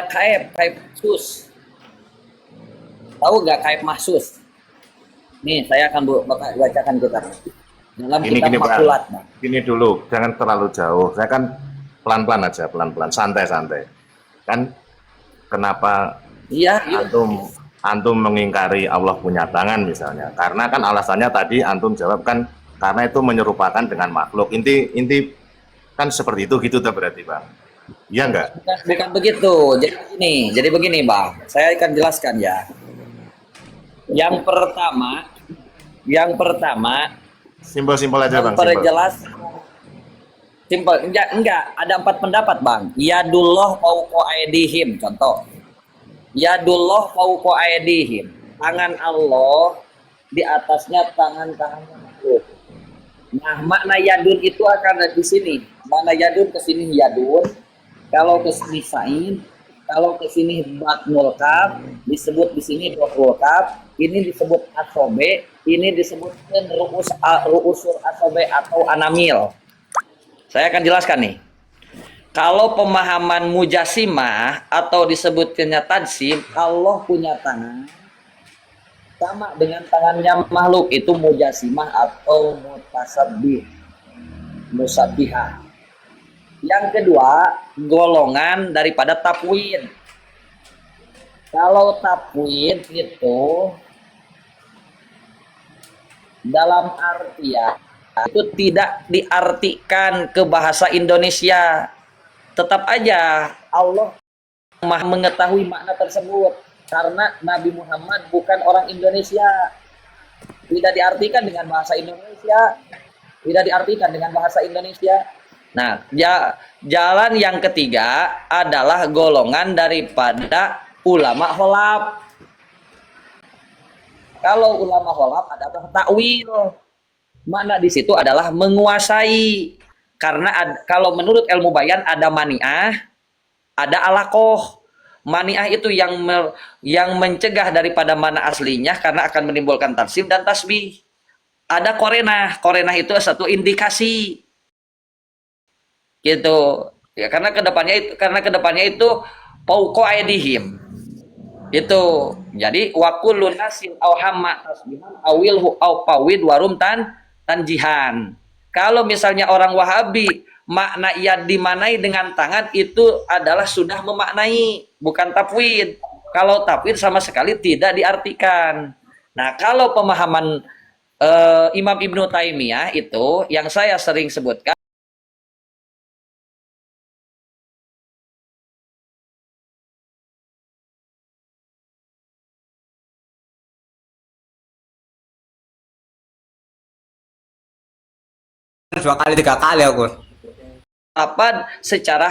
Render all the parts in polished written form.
kaib sus. Tahu nggak kaib mahsus? Nih, saya akan bacakan kita. Dalam Gini kitab gini makulat. Bang, gini dulu, jangan terlalu jauh. Saya kan pelan-pelan aja, pelan-pelan, santai-santai. Kan kenapa Iya, iya. antum mengingkari Allah punya tangan misalnya? Karena kan alasannya tadi antum jawab kan karena itu menyerupakan dengan makhluk. Inti inti kan seperti itu gitu tuh berarti Bang. Iya enggak? Bukan begitu. Jadi begini, Bang. Saya akan jelaskan ya. Yang pertama, yang pertama, Simpel-simpel aja Bang, simpel. memperjelas simpel. Enggak, ada 4 pendapat, Bang. Yadullah fauqa aydihim, contoh. Yadullah fauqa aydihim. Tangan Allah di atasnya tangan-tangan makhluk. Nah, makna yadun itu akan ada di sini. Mana yadun ke sini yadun, kalau ke sini sain, kalau ke sini batnul kaf, disebut di sini dohul kaf, ini disebut asobe, ini disebutkan ruusul asobe atau anamil. Saya akan jelaskan nih. Kalau pemahaman mujasimah atau disebutkannya tajsim, Allah punya tangan sama dengan tangannya makhluk, itu mujasimah atau mutasabbih, musabbihah. Yang kedua, golongan daripada tafwid. Kalau tafwid itu dalam artian itu tidak diartikan ke bahasa Indonesia. Tetap aja Allah Maha mengetahui makna tersebut karena Nabi Muhammad bukan orang Indonesia. Tidak diartikan dengan bahasa Indonesia. Tidak diartikan dengan bahasa Indonesia. Nah, jalan yang ketiga adalah golongan daripada ulama kholaf. Kalau ulama kholaf adalah takwil. Makna di situ adalah menguasai. Karena kalau menurut ilmu bayan ada mani'ah, ada alakoh. Mani'ah itu yang mencegah daripada mana aslinya karena akan menimbulkan tarsif dan tasbih. Ada korenah. Korenah itu satu indikasi. Gitu. Ya, karena kedepannya itu pauqo aidihim. Itu. Jadi wa kullu nasin aw hamma tasbihan awilhu aw pawid warum tanjihan. Kalau misalnya orang Wahabi makna yad dimanai dengan tangan itu adalah sudah memaknai, bukan tafwid. Kalau tafwid sama sekali tidak diartikan. Nah, kalau pemahaman Imam Ibnu Taimiyah itu yang saya sering sebutkan, Dua kali tiga kali aku. lapad secara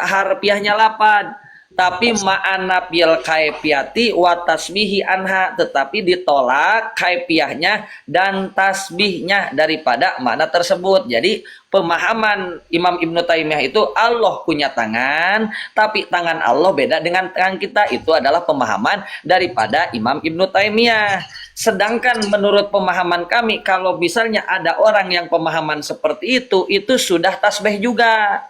harfiahnya lapad, tapi ma'ana bil kaifiati wa tasbihi anha, tetapi ditolak kaifiahnya dan tasbihnya daripada makna tersebut. Jadi pemahaman Imam Ibnu Taimiyah itu Allah punya tangan, tapi tangan Allah beda dengan tangan kita. Itu adalah pemahaman daripada Imam Ibnu Taimiyah. Sedangkan menurut pemahaman kami, kalau misalnya ada orang yang pemahaman seperti itu sudah tasbih juga.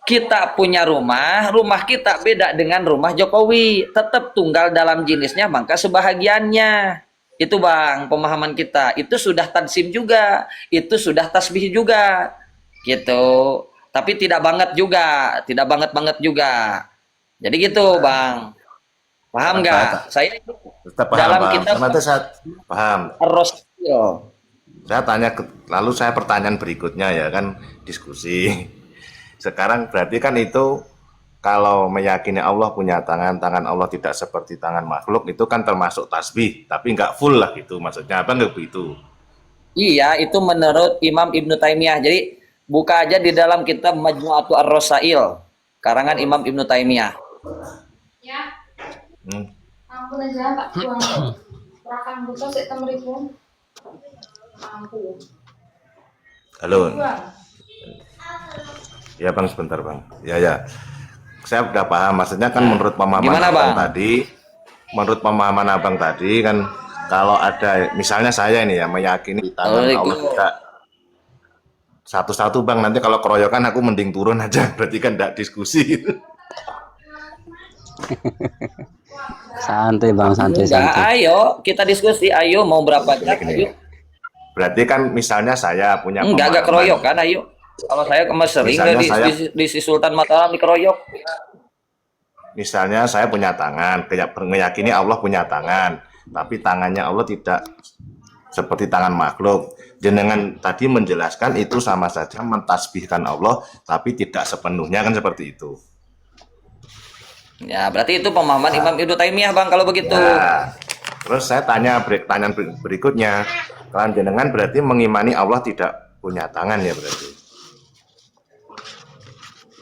Kita punya rumah kita beda dengan rumah Jokowi, tetap tunggal dalam jenisnya, maka sebahagiannya. Itu Bang, pemahaman kita. Itu sudah tansim juga, itu sudah tasbih juga. Gitu. Tapi tidak banget juga, tidak banget juga. Jadi gitu Bang. Paham nggak? Saya itu Tetap paham, dalam paham. kitab Nanti saya paham. Ar-Rasul. Saya tanya lalu saya pertanyaan berikutnya ya kan diskusi. Sekarang berarti kan itu kalau meyakini Allah punya tangan, tangan Allah tidak seperti tangan makhluk itu kan termasuk tasbih, tapi nggak full lah gitu maksudnya apa nggak begitu? Iya, itu menurut Imam Ibnu Taimiyah. Jadi buka aja di dalam kitab Majmu'atu Ar-Rasail, karangan Imam Ibnu Taimiyah. Ya, Hmm. ampun aja Pak Tuang. Rakan buka sik temripun. Ampun. Halo. Tuang. Ya Bang sebentar Bang. Ya ya. Saya udah paham maksudnya kan menurut pemahaman Gimana, Abang Bang? tadi, menurut pemahaman Abang tadi kan kalau ada misalnya saya ini ya meyakini tangan Allah tidak satu-satu Bang, nanti kalau keroyokan aku mending turun aja berarti kan tidak diskusi gitu. Santai Bang, santai Enggak, santai. ayo kita diskusi. Ayo mau berapa jam? Gini, Ayo. berarti kan misalnya saya punya Enggak pemahaman. keroyok kan? Ayo. Kalau saya kemarin sering Misalnya di si Sultan Mataram dikeroyok. Misalnya saya punya tangan, meyakini Allah punya tangan, tapi tangannya Allah tidak seperti tangan makhluk. Jenengan tadi menjelaskan itu sama saja mentasbihkan Allah, tapi tidak sepenuhnya, kan seperti itu. Ya, berarti itu pemahaman Imam Ibnu Taimiyah, Bang, kalau begitu. Nah, terus saya tanya pertanyaan berikutnya, kalian jenengan berarti mengimani Allah tidak punya tangan ya berarti?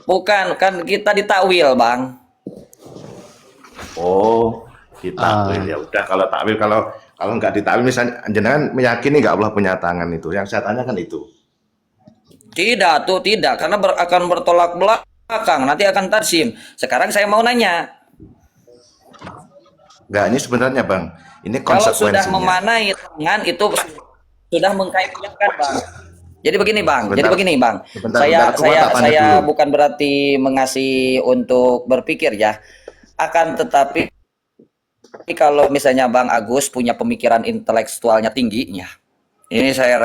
Bukan, kan kita ditakwil, Bang. Oh, ditakwil. Ya udah, kalau takwil, kalau nggak ditakwil, misalnya jenengan meyakini nggak Allah punya tangan, itu yang saya tanyakan itu. Tidak, tuh tidak, karena akan bertolak belakang, nanti akan tarsim. Sekarang saya mau nanya, Nggak, ini sebenarnya Bang, ini kalau sudah konsekuensinya. memanai tangan itu sudah mengkaitkan, Bang. Jadi begini, Bang. Jadi Sebentar. begini, Bang. Sebentar, Saya aku mau tak tanya saya dulu. bukan berarti mengasih untuk berpikir ya. Akan tetapi kalau misalnya Bang Agus punya pemikiran intelektualnya tinggi ya. Ini saya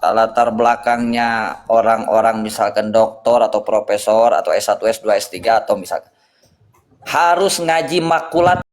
latar belakangnya orang-orang misalkan doktor atau profesor atau S1, S2, S3 atau misalkan harus ngaji makulat